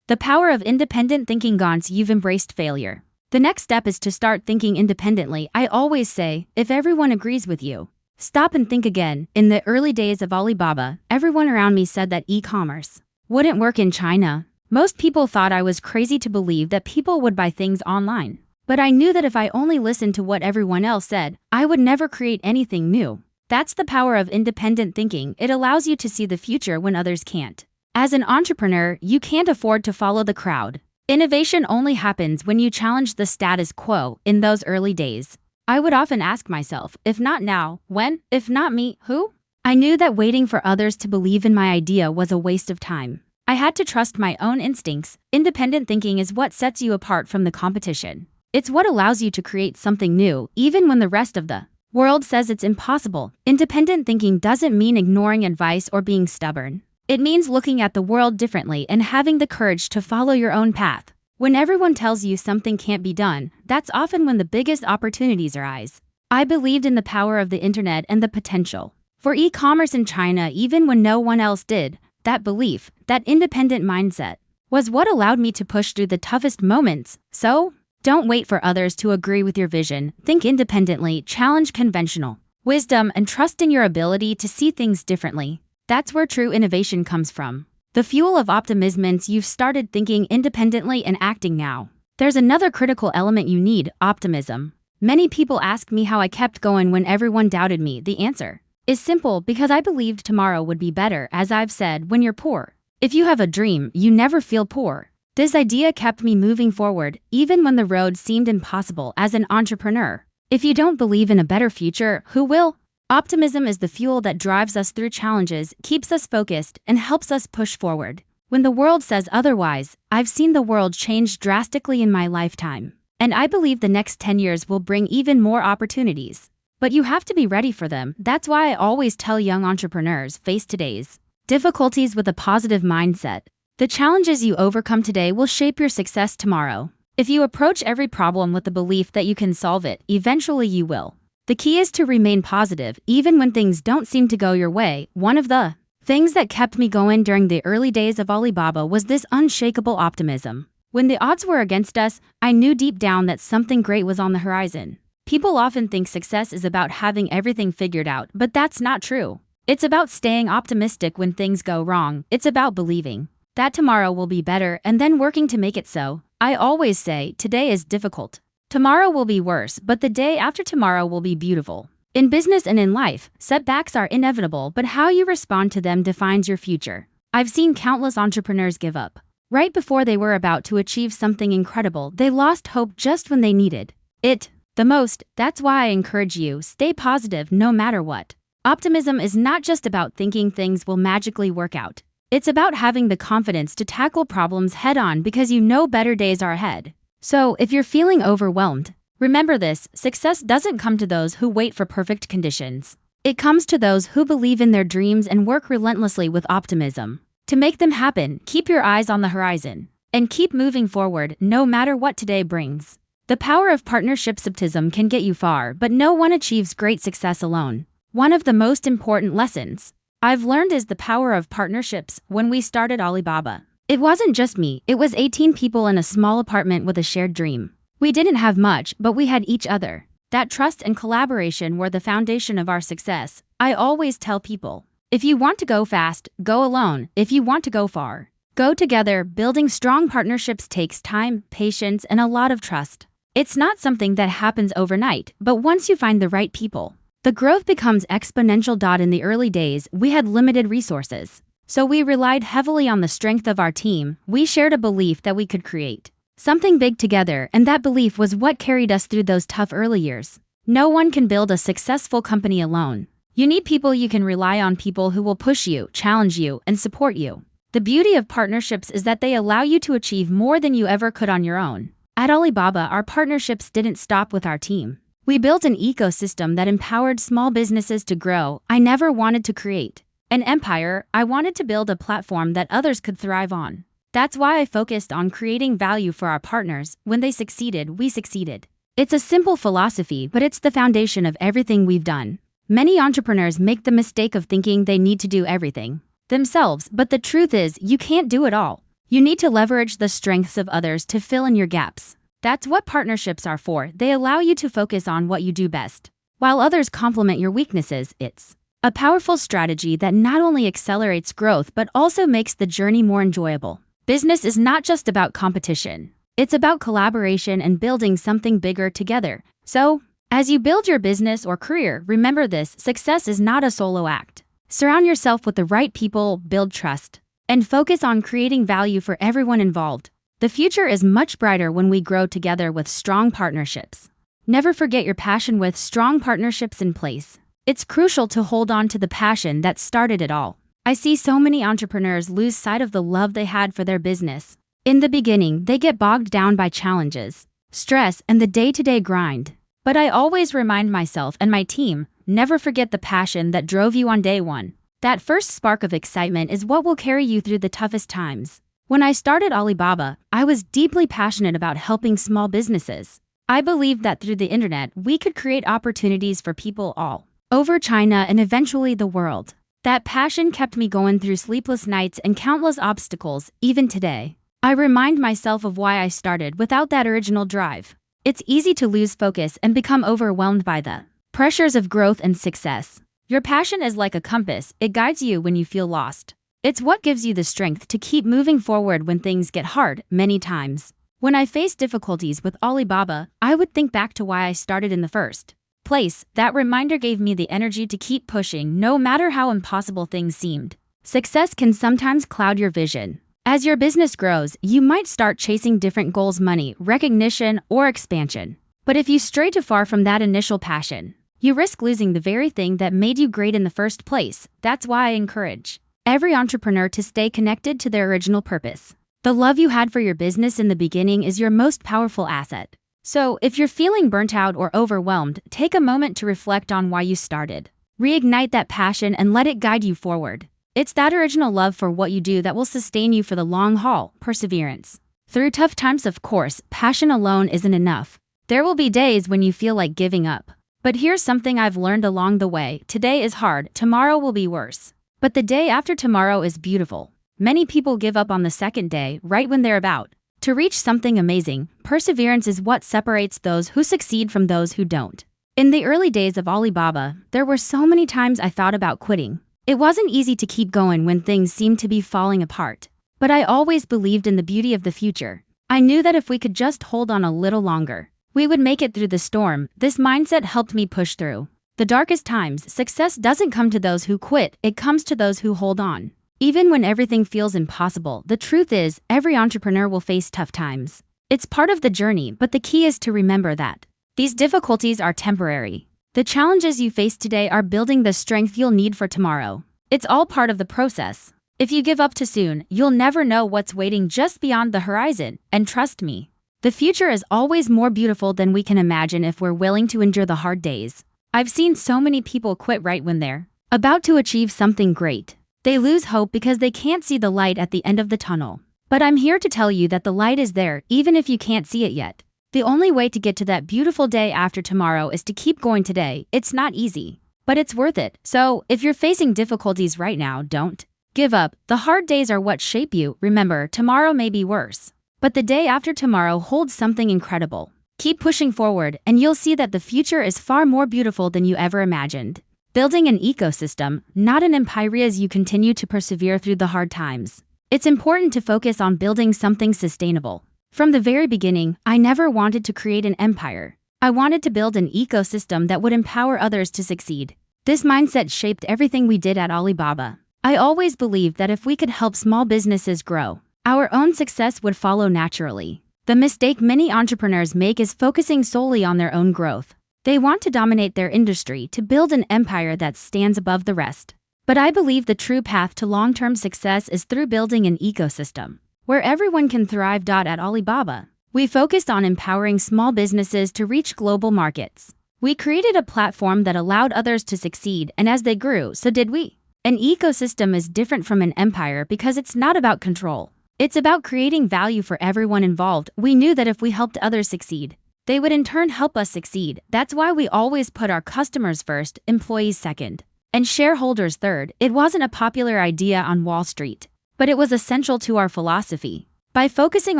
The power of independent thinking. Once you've embraced failure, the next step is to start thinking independently. I always say, if everyone agrees with you, stop and think again. In the early days of Alibaba, everyone around me said that e-commerce wouldn't work in China. Most people thought I was crazy to believe that people would buy things online. But I knew that if I only listened to what everyone else said, I would never create anything new. That's the power of independent thinking. It allows you to see the future when others can't. As an entrepreneur, you can't afford to follow the crowd. Innovation only happens when you challenge the status quo. In those early days, I would often ask myself, if not now, when? If not me, who? I knew that waiting for others to believe in my idea was a waste of time. I had to trust my own instincts. Independent thinking is what sets you apart from the competition. It's what allows you to create something new, even when the rest of the world says it's impossible. Independent thinking doesn't mean ignoring advice or being stubborn. It means looking at the world differently and having the courage to follow your own path. When everyone tells you something can't be done, that's often when the biggest opportunities arise. I believed in the power of the internet and the potential for e-commerce in China even when no one else did. That belief, that independent mindset, was what allowed me to push through the toughest moments. So, don't wait for others to agree with your vision. Think independently, challenge conventional wisdom, and trust in your ability to see things differently. That's where true innovation comes from. The fuel of optimism. Means you've started thinking independently and acting now. There's another critical element you need: optimism. Many people ask me how I kept going when everyone doubted me. The answer is simple: because I believed tomorrow would be better. As I've said, when you're poor, if you have a dream, you never feel poor. This idea kept me moving forward, even when the road seemed impossible. As an entrepreneur, if you don't believe in a better future, who will? Optimism is the fuel that drives us through challenges, keeps us focused, and helps us push forward when the world says otherwise. I've seen the world change drastically in my lifetime, and I believe the next 10 years will bring even more opportunities. But you have to be ready for them. That's why I always tell young entrepreneurs, face today's difficulties with a positive mindset. The challenges you overcome today will shape your success tomorrow. If you approach every problem with the belief that you can solve it, eventually you will. The key is to remain positive, even when things don't seem to go your way. One of the things that kept me going during the early days of Alibaba was this unshakable optimism. When the odds were against us, I knew deep down that something great was on the horizon. People often think success is about having everything figured out, but that's not true. It's about staying optimistic when things go wrong. It's about believing that tomorrow will be better and then working to make it so. I always say, today is difficult. Tomorrow will be worse, but the day after tomorrow will be beautiful. In business and in life, setbacks are inevitable, but how you respond to them defines your future. I've seen countless entrepreneurs give up right before they were about to achieve something incredible. They lost hope just when they needed it the most. That's why I encourage you, stay positive no matter what. Optimism is not just about thinking things will magically work out. It's about having the confidence to tackle problems head-on because you know better days are ahead. So, if you're feeling overwhelmed, remember this: success doesn't come to those who wait for perfect conditions. It comes to those who believe in their dreams and work relentlessly with optimism to make them happen. Keep your eyes on the horizon and keep moving forward no matter what today brings. The power of partnership. Optimism can get you far, but no one achieves great success alone. One of the most important lessons I've learned is the power of partnerships. When we started Alibaba, it wasn't just me, it was 18 people in a small apartment with a shared dream. We didn't have much, but we had each other. That trust and collaboration were the foundation of our success. I always tell people, if you want to go fast, go alone. If you want to go far, go together. Building strong partnerships takes time, patience, and a lot of trust. It's not something that happens overnight, but once you find the right people, the growth becomes exponential. In the early days, we had limited resources, so we relied heavily on the strength of our team. We shared a belief that we could create something big together, and that belief was what carried us through those tough early years. No one can build a successful company alone. You need people you can rely on, people who will push you, challenge you, and support you. The beauty of partnerships is that they allow you to achieve more than you ever could on your own. At Alibaba, our partnerships didn't stop with our team. We built an ecosystem that empowered small businesses to grow. I never wanted to create an empire. I wanted to build a platform that others could thrive on. That's why I focused on creating value for our partners. When they succeeded, we succeeded. It's a simple philosophy, but it's the foundation of everything we've done. Many entrepreneurs make the mistake of thinking they need to do everything themselves, but the truth is, you can't do it all. You need to leverage the strengths of others to fill in your gaps. That's what partnerships are for. They allow you to focus on what you do best, while others complement your weaknesses. It's a powerful strategy that not only accelerates growth but also makes the journey more enjoyable. Business is not just about competition. It's about collaboration and building something bigger together. So, as you build your business or career, remember this: success is not a solo act. Surround yourself with the right people, build trust, and focus on creating value for everyone involved. The future is much brighter when we grow together with strong partnerships. Never forget your passion. With strong partnerships in place, it's crucial to hold on to the passion that started it all. I see so many entrepreneurs lose sight of the love they had for their business. In the beginning, they get bogged down by challenges, stress, and the day-to-day grind. But I always remind myself and my team, never forget the passion that drove you on day one. That first spark of excitement is what will carry you through the toughest times. When I started Alibaba, I was deeply passionate about helping small businesses. I believed that through the internet, we could create opportunities for people all over China and eventually the world. That passion kept me going through sleepless nights and countless obstacles. Even today, I remind myself of why I started. Without that original drive, it's easy to lose focus and become overwhelmed by the pressures of growth and success. Your passion is like a compass. It guides you when you feel lost. It's what gives you the strength to keep moving forward when things get hard. Many times, when I faced difficulties with Alibaba, I would think back to why I started in the first place. That reminder gave me the energy to keep pushing no matter how impossible things seemed. Success can sometimes cloud your vision. As your business grows, you might start chasing different goals: money, recognition, or expansion. But if you stray too far from that initial passion, you risk losing the very thing that made you great in the first place. That's why I encourage every entrepreneur to stay connected to their original purpose. The love you had for your business in the beginning is your most powerful asset. So, if you're feeling burnt out or overwhelmed, take a moment to reflect on why you started. Reignite that passion and let it guide you forward. It's that original love for what you do that will sustain you for the long haul. Perseverance through tough times. Of course, passion alone isn't enough. There will be days when you feel like giving up. But here's something I've learned along the way: today is hard, tomorrow will be worse, but the day after tomorrow is beautiful. Many people give up on the second day, right when they're about to reach something amazing. Perseverance is what separates those who succeed from those who don't. In the early days of Alibaba, there were so many times I thought about quitting. It wasn't easy to keep going when things seemed to be falling apart. But I always believed in the beauty of the future. I knew that if we could just hold on a little longer, we would make it through the storm. This mindset helped me push through the darkest times. Success doesn't come to those who quit, it comes to those who hold on. Even when everything feels impossible, the truth is, every entrepreneur will face tough times. It's part of the journey, but the key is to remember that these difficulties are temporary. The challenges you face today are building the strength you'll need for tomorrow. It's all part of the process. If you give up too soon, you'll never know what's waiting just beyond the horizon. And trust me, the future is always more beautiful than we can imagine if we're willing to endure the hard days. I've seen so many people quit right when they're about to achieve something great. They lose hope because they can't see the light at the end of the tunnel. But I'm here to tell you that the light is there, even if you can't see it yet. The only way to get to that beautiful day after tomorrow is to keep going today. It's not easy, but it's worth it. So, if you're facing difficulties right now, don't give up. The hard days are what shape you. Remember, tomorrow may be worse, but the day after tomorrow holds something incredible. Keep pushing forward, and you'll see that the future is far more beautiful than you ever imagined. Building an ecosystem, not an empire. As you continue to persevere through the hard times, it's important to focus on building something sustainable. From the very beginning, I never wanted to create an empire. I wanted to build an ecosystem that would empower others to succeed. This mindset shaped everything we did at Alibaba. I always believed that if we could help small businesses grow, our own success would follow naturally. The mistake many entrepreneurs make is focusing solely on their own growth. They want to dominate their industry, to build an empire that stands above the rest. But I believe the true path to long-term success is through building an ecosystem where everyone can thrive. At Alibaba, we focused on empowering small businesses to reach global markets. We created a platform that allowed others to succeed, and as they grew, so did we. An ecosystem is different from an empire because it's not about control. It's about creating value for everyone involved. We knew that if we helped others succeed, they would in turn help us succeed. That's why we always put our customers first, employees second, and shareholders third. It wasn't a popular idea on Wall Street, but it was essential to our philosophy. By focusing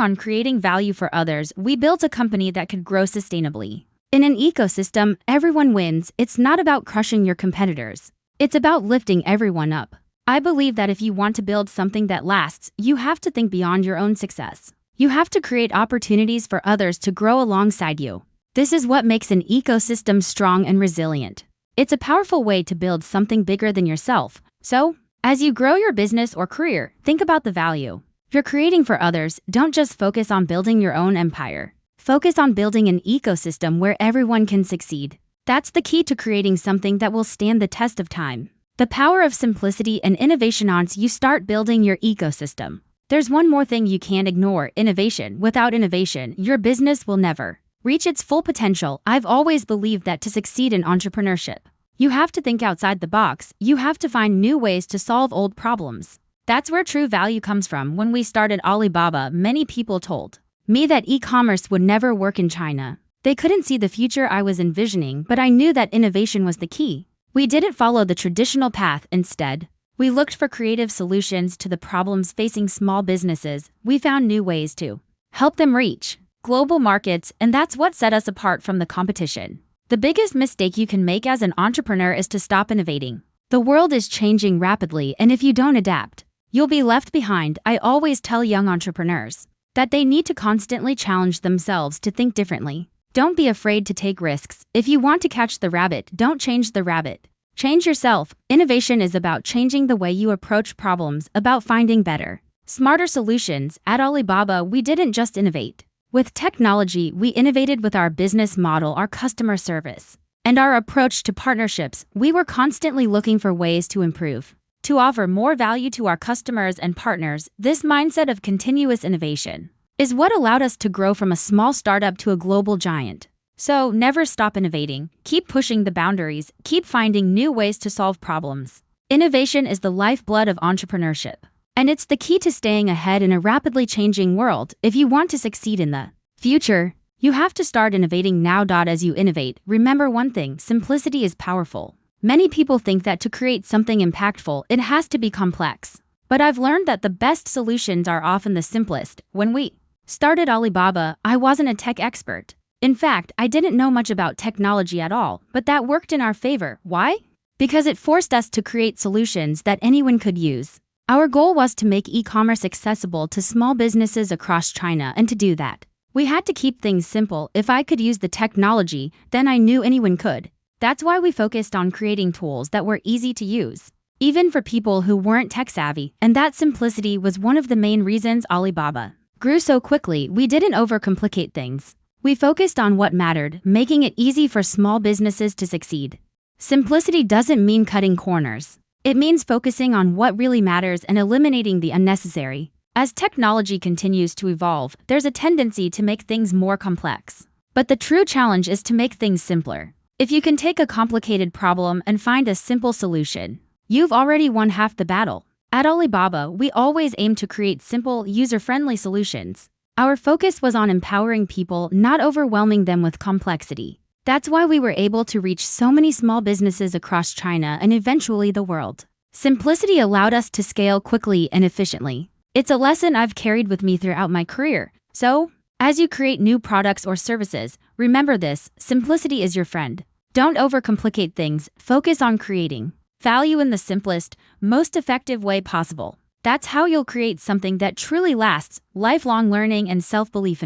on creating value for others, we built a company that could grow sustainably. In an ecosystem, everyone wins. It's not about crushing your competitors. It's about lifting everyone up. I believe that if you want to build something that lasts, you have to think beyond your own success. You have to create opportunities for others to grow alongside you. This is what makes an ecosystem strong and resilient. It's a powerful way to build something bigger than yourself. So, as you grow your business or career, think about the value you're creating for others. Don't just focus on building your own empire. Focus on building an ecosystem where everyone can succeed. That's the key to creating something that will stand the test of time. The power of simplicity and innovation. Once you start building your ecosystem, there's one more thing you can't ignore: innovation. Without innovation, your business will never reach its full potential. I've always believed that to succeed in entrepreneurship, you have to think outside the box. You have to find new ways to solve old problems. That's where true value comes from. When we started Alibaba, many people told me that e-commerce would never work in China. They couldn't see the future I was envisioning, but I knew that innovation was the key. We didn't follow the traditional path. Instead, we looked for creative solutions to the problems facing small businesses. We found new ways to help them reach global markets, and that's what set us apart from the competition. The biggest mistake you can make as an entrepreneur is to stop innovating. The world is changing rapidly, and if you don't adapt, you'll be left behind. I always tell young entrepreneurs that they need to constantly challenge themselves to think differently. Don't be afraid to take risks. If you want to catch the rabbit, don't change the rabbit. Change yourself. Innovation is about changing the way you approach problems, about finding better, smarter solutions. At Alibaba, we didn't just innovate with technology, we innovated with our business model, our customer service, and our approach to partnerships. We were constantly looking for ways to improve, to offer more value to our customers and partners. This mindset of continuous innovation is what allowed us to grow from a small startup to a global giant. So, never stop innovating. Keep pushing the boundaries. Keep finding new ways to solve problems. Innovation is the lifeblood of entrepreneurship, and it's the key to staying ahead in a rapidly changing world. If you want to succeed in the future, you have to start innovating now. As you innovate, remember one thing: simplicity is powerful. Many people think that to create something impactful, it has to be complex. But I've learned that the best solutions are often the simplest. When we started Alibaba, I wasn't a tech expert. In fact, I didn't know much about technology at all, but that worked in our favor. Why? Because it forced us to create solutions that anyone could use. Our goal was to make e-commerce accessible to small businesses across China, and to do that, we had to keep things simple. If I could use the technology, then I knew anyone could. That's why we focused on creating tools that were easy to use, even for people who weren't tech-savvy, and that simplicity was one of the main reasons Alibaba grew so quickly. We didn't overcomplicate things. We focused on what mattered, making it easy for small businesses to succeed. Simplicity doesn't mean cutting corners. It means focusing on what really matters and eliminating the unnecessary. As technology continues to evolve, there's a tendency to make things more complex. But the true challenge is to make things simpler. If you can take a complicated problem and find a simple solution, you've already won half the battle. At Alibaba, we always aim to create simple, user-friendly solutions. Our focus was on empowering people, not overwhelming them with complexity. That's why we were able to reach so many small businesses across China and eventually the world. Simplicity allowed us to scale quickly and efficiently. It's a lesson I've carried with me throughout my career. So, as you create new products or services, remember this: simplicity is your friend. Don't overcomplicate things. Focus on creating value in the simplest, most effective way possible. That's how you'll create something that truly lasts. Lifelong learning and self-belief.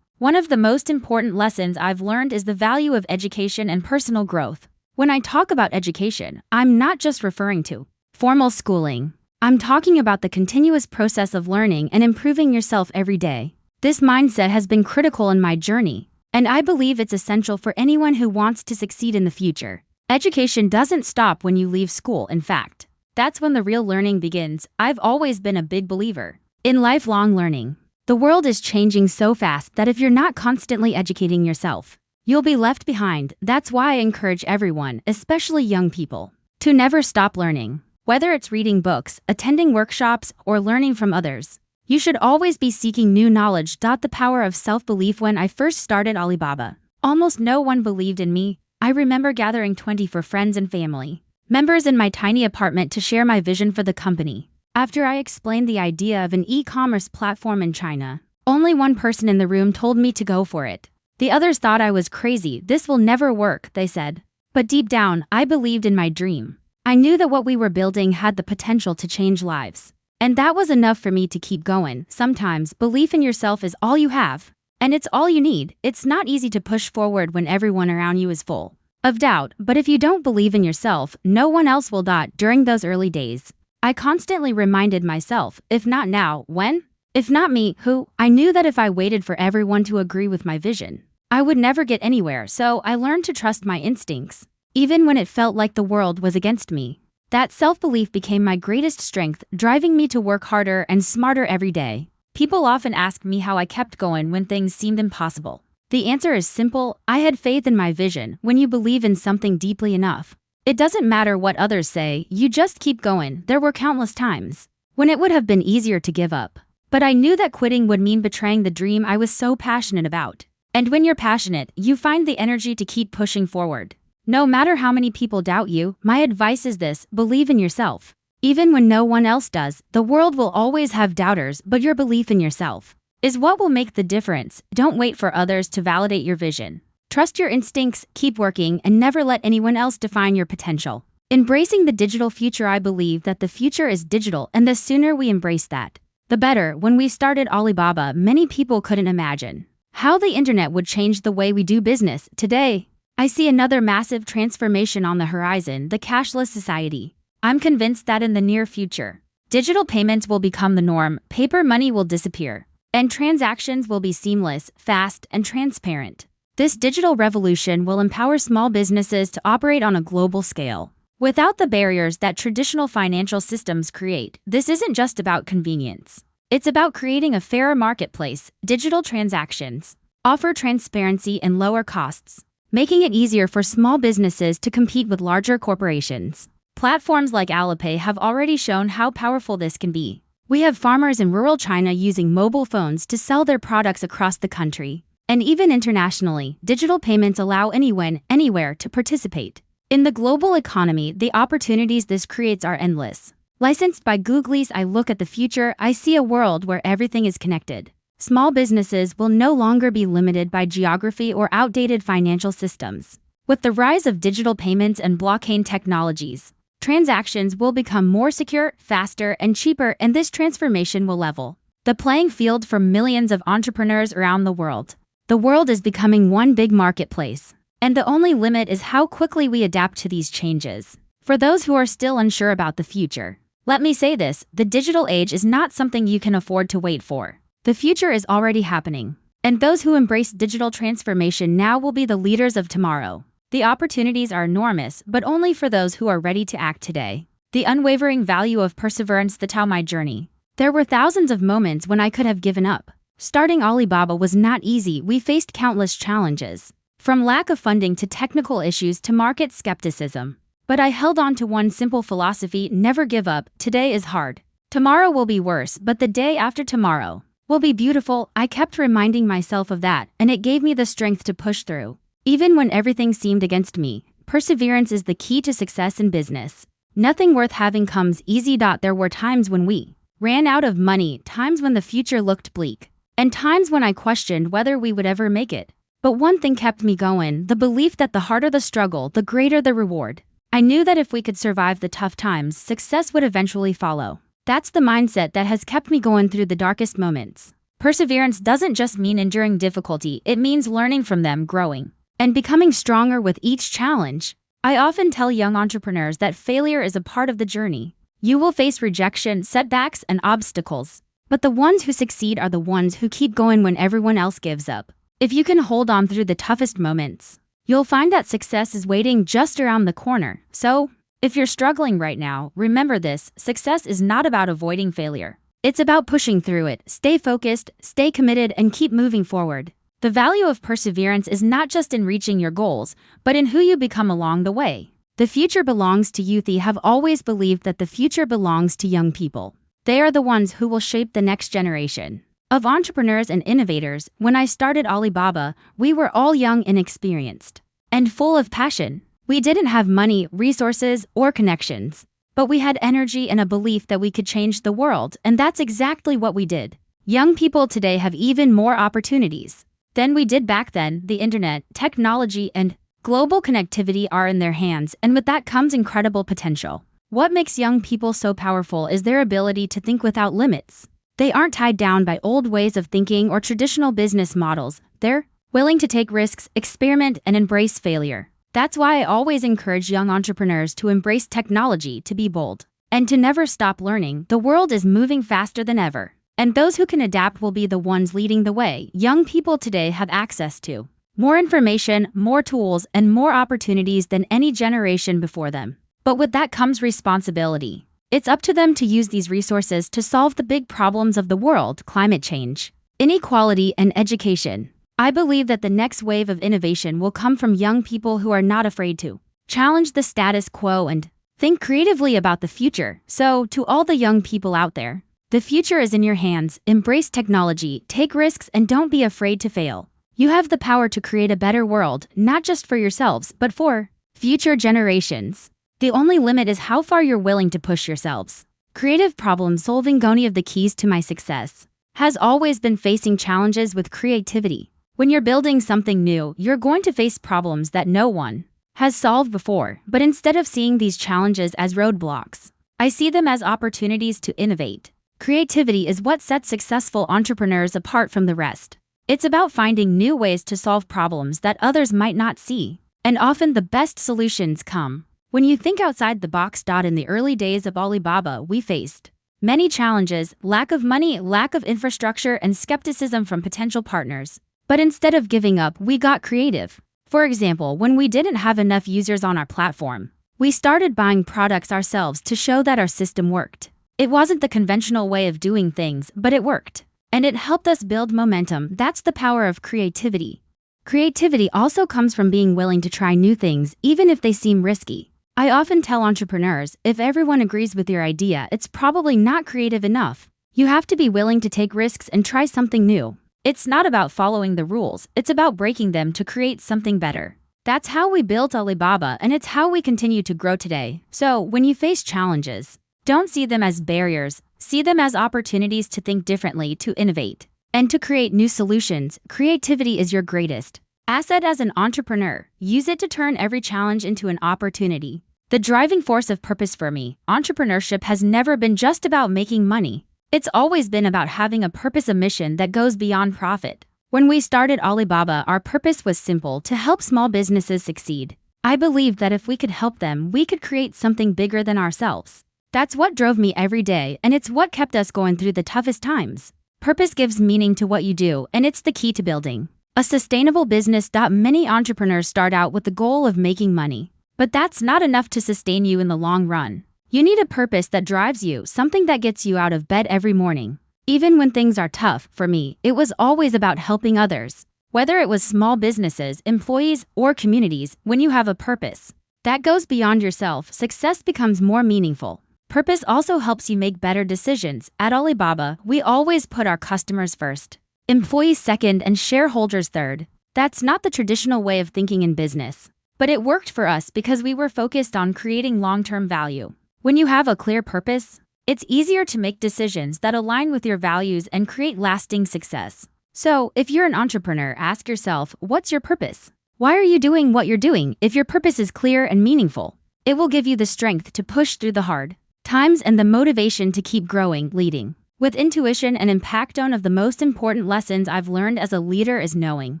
One of the most important lessons I've learned is the value of education and personal growth. When I talk about education, I'm not just referring to formal schooling. I'm talking about the continuous process of learning and improving yourself every day. This mindset has been critical in my journey, and I believe it's essential for anyone who wants to succeed in the future. Education doesn't stop when you leave school. In fact, that's when the real learning begins. I've always been a big believer in lifelong learning. The world is changing so fast that if you're not constantly educating yourself, you'll be left behind. That's why I encourage everyone, especially young people, to never stop learning. Whether it's reading books, attending workshops, or learning from others, you should always be seeking new knowledge. The power of self-belief. When I first started Alibaba, almost no one believed in me. I remember gathering 24 friends and family members in my tiny apartment to share my vision for the company. After I explained the idea of an e-commerce platform in China, only one person in the room told me to go for it. The others thought I was crazy. This will never work, they said. But deep down, I believed in my dream. I knew that what we were building had the potential to change lives. And that was enough for me to keep going. Sometimes, belief in yourself is all you have. And it's all you need. It's not easy to push forward when everyone around you is full of doubt, but if you don't believe in yourself, no one else will. During those early days, I constantly reminded myself, if not now, when? If not me, who? I knew that if I waited for everyone to agree with my vision, I would never get anywhere, so I learned to trust my instincts, even when it felt like the world was against me. That self-belief became my greatest strength, driving me to work harder and smarter every day. People often ask me how I kept going when things seemed impossible. The answer is simple: I had faith in my vision. When you believe in something deeply enough, it doesn't matter what others say, you just keep going. There were countless times when it would have been easier to give up, but I knew that quitting would mean betraying the dream I was so passionate about. And when you're passionate, you find the energy to keep pushing forward. No matter how many people doubt you, my advice is this: believe in yourself. Even when no one else does, the world will always have doubters, but your belief in yourself is what will make the difference. Don't wait for others to validate your vision. Trust your instincts, keep working, and never let anyone else define your potential. Embracing the digital future. I believe that the future is digital, and the sooner we embrace that, the better. When we started Alibaba, many people couldn't imagine how the internet would change the way we do business. Today, I see another massive transformation on the horizon: the cashless society. I'm convinced that in the near future, digital payments will become the norm, paper money will disappear, and transactions will be seamless, fast, and transparent. This digital revolution will empower small businesses to operate on a global scale without the barriers that traditional financial systems create. This isn't just about convenience. It's about creating a fairer marketplace. Digital transactions offer transparency and lower costs, making it easier for small businesses to compete with larger corporations. Platforms like Alipay have already shown how powerful this can be. We have farmers in rural China using mobile phones to sell their products across the country. And even internationally, digital payments allow anyone, anywhere to participate. In the global economy, the opportunities this creates are endless. Licensed by Googlies, I look at the future. I see a world where everything is connected. Small businesses will no longer be limited by geography or outdated financial systems. With the rise of digital payments and blockchain technologies, transactions will become more secure, faster, and cheaper, and this transformation will level the playing field for millions of entrepreneurs around the world. The world is becoming one big marketplace, and the only limit is how quickly we adapt to these changes. For those who are still unsure about the future, let me say this: the digital age is not something you can afford to wait for. The future is already happening, and those who embrace digital transformation now will be the leaders of tomorrow. The opportunities are enormous, but only for those who are ready to act today. The unwavering value of perseverance. That's how my journey. There were thousands of moments when I could have given up. Starting Alibaba was not easy. We faced countless challenges, from lack of funding to technical issues to market skepticism. But I held on to one simple philosophy: never give up. Today is hard. Tomorrow will be worse, but the day after tomorrow will be beautiful. I kept reminding myself of that, and it gave me the strength to push through. Even when everything seemed against me, perseverance is the key to success in business. Nothing worth having comes easy. There were times when we ran out of money, times when the future looked bleak, and times when I questioned whether we would ever make it. But one thing kept me going: the belief that the harder the struggle, the greater the reward. I knew that if we could survive the tough times, success would eventually follow. That's the mindset that has kept me going through the darkest moments. Perseverance doesn't just mean enduring difficulty, it means learning from them, growing, and becoming stronger with each challenge. I often tell young entrepreneurs that failure is a part of the journey. You will face rejection, setbacks, and obstacles. But the ones who succeed are the ones who keep going when everyone else gives up. If you can hold on through the toughest moments, you'll find that success is waiting just around the corner. So, if you're struggling right now, remember this: success is not about avoiding failure. It's about pushing through it. Stay focused, stay committed, and keep moving forward. The value of perseverance is not just in reaching your goals, but in who you become along the way. The future belongs to youth. I have always believed that the future belongs to young people. They are the ones who will shape the next generation of entrepreneurs and innovators. When I started Alibaba, we were all young, inexperienced, and full of passion. We didn't have money, resources, or connections, But we had energy and a belief that we could change the world, and that's exactly what we did. Young people today have even more opportunities than we did back then. The internet, technology, and global connectivity are in their hands, and with that comes incredible potential. What makes young people so powerful is their ability to think without limits. They aren't tied down by old ways of thinking or traditional business models. They're willing to take risks, experiment, and embrace failure. That's why I always encourage young entrepreneurs to embrace technology, to be bold, and to never stop learning. The world is moving faster than ever, and those who can adapt will be the ones leading the way. Young people today have access to more information, more tools, and more opportunities than any generation before them. But with that comes responsibility. It's up to them to use these resources to solve the big problems of the world: climate change, inequality, and education. I believe that the next wave of innovation will come from young people who are not afraid to challenge the status quo and think creatively about the future. So, to all the young people out there, the future is in your hands. Embrace technology, take risks, and don't be afraid to fail. You have the power to create a better world, not just for yourselves, but for future generations. The only limit is how far you're willing to push yourselves. Creative problem solving. One of the keys to my success has always been facing challenges with creativity. When you're building something new, you're going to face problems that no one has solved before. But instead of seeing these challenges as roadblocks, I see them as opportunities to innovate. Creativity is what sets successful entrepreneurs apart from the rest. It's about finding new ways to solve problems that others might not see. And often the best solutions come when you think outside the box. In the early days of Alibaba, we faced many challenges: lack of money, lack of infrastructure, and skepticism from potential partners. But instead of giving up, we got creative. For example, when we didn't have enough users on our platform, we started buying products ourselves to show that our system worked. It wasn't the conventional way of doing things, but it worked. And it helped us build momentum. That's the power of creativity. Creativity also comes from being willing to try new things, even if they seem risky. I often tell entrepreneurs, if everyone agrees with your idea, it's probably not creative enough. You have to be willing to take risks and try something new. It's not about following the rules, it's about breaking them to create something better. That's how we built Alibaba, and it's how we continue to grow today. So, when you face challenges, don't see them as barriers, see them as opportunities to think differently, to innovate, and to create new solutions. Creativity is your greatest asset as an entrepreneur. Use it to turn every challenge into an opportunity. The driving force of purpose. For me, entrepreneurship has never been just about making money. It's always been about having a purpose, a mission that goes beyond profit. When we started Alibaba, our purpose was simple: to help small businesses succeed. I believed that if we could help them, we could create something bigger than ourselves. That's what drove me every day, and it's what kept us going through the toughest times. Purpose gives meaning to what you do, and it's the key to building a sustainable business. Many entrepreneurs start out with the goal of making money, but that's not enough to sustain you in the long run. You need a purpose that drives you, something that gets you out of bed every morning. Even when things are tough, for me, it was always about helping others. Whether it was small businesses, employees, or communities, when you have a purpose that goes beyond yourself, success becomes more meaningful. Purpose also helps you make better decisions. At Alibaba, we always put our customers first, employees second, and shareholders third. That's not the traditional way of thinking in business, but it worked for us because we were focused on creating long-term value. When you have a clear purpose, it's easier to make decisions that align with your values and create lasting success. So, if you're an entrepreneur, ask yourself, what's your purpose? Why are you doing what you're doing? If your purpose is clear and meaningful, it will give you the strength to push through the hard times and the motivation to keep growing. Leading with intuition and impact. One of the most important lessons I've learned as a leader is knowing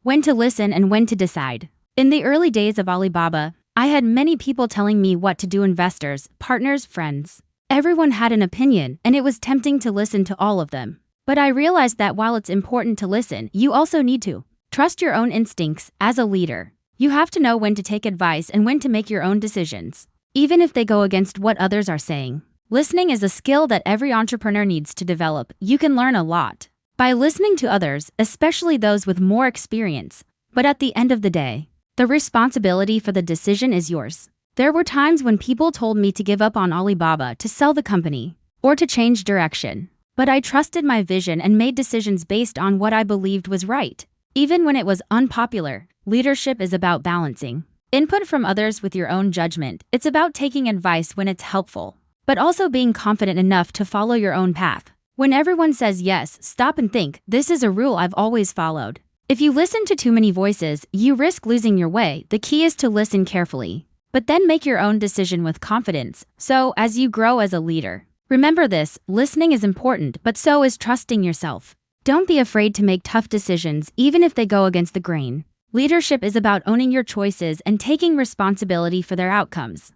when to listen and when to decide. In the early days of Alibaba, I had many people telling me what to do: investors, partners, friends. Everyone had an opinion, and it was tempting to listen to all of them. But I realized that while it's important to listen, you also need to trust your own instincts. As a leader, you have to know when to take advice and when to make your own decisions, even if they go against what others are saying. Listening is a skill that every entrepreneur needs to develop. You can learn a lot by listening to others, especially those with more experience. But at the end of the day, the responsibility for the decision is yours. There were times when people told me to give up on Alibaba, to sell the company, or to change direction. But I trusted my vision and made decisions based on what I believed was right. Even when it was unpopular, leadership is about balancing input from others with your own judgment. It's about taking advice when it's helpful, but also being confident enough to follow your own path. When everyone says yes, stop and think, this is a rule I've always followed. If you listen to too many voices, you risk losing your way. The key is to listen carefully, but then make your own decision with confidence. So, as you grow as a leader, remember this, listening is important, but so is trusting yourself. Don't be afraid to make tough decisions, even if they go against the grain. Leadership is about owning your choices and taking responsibility for their outcomes.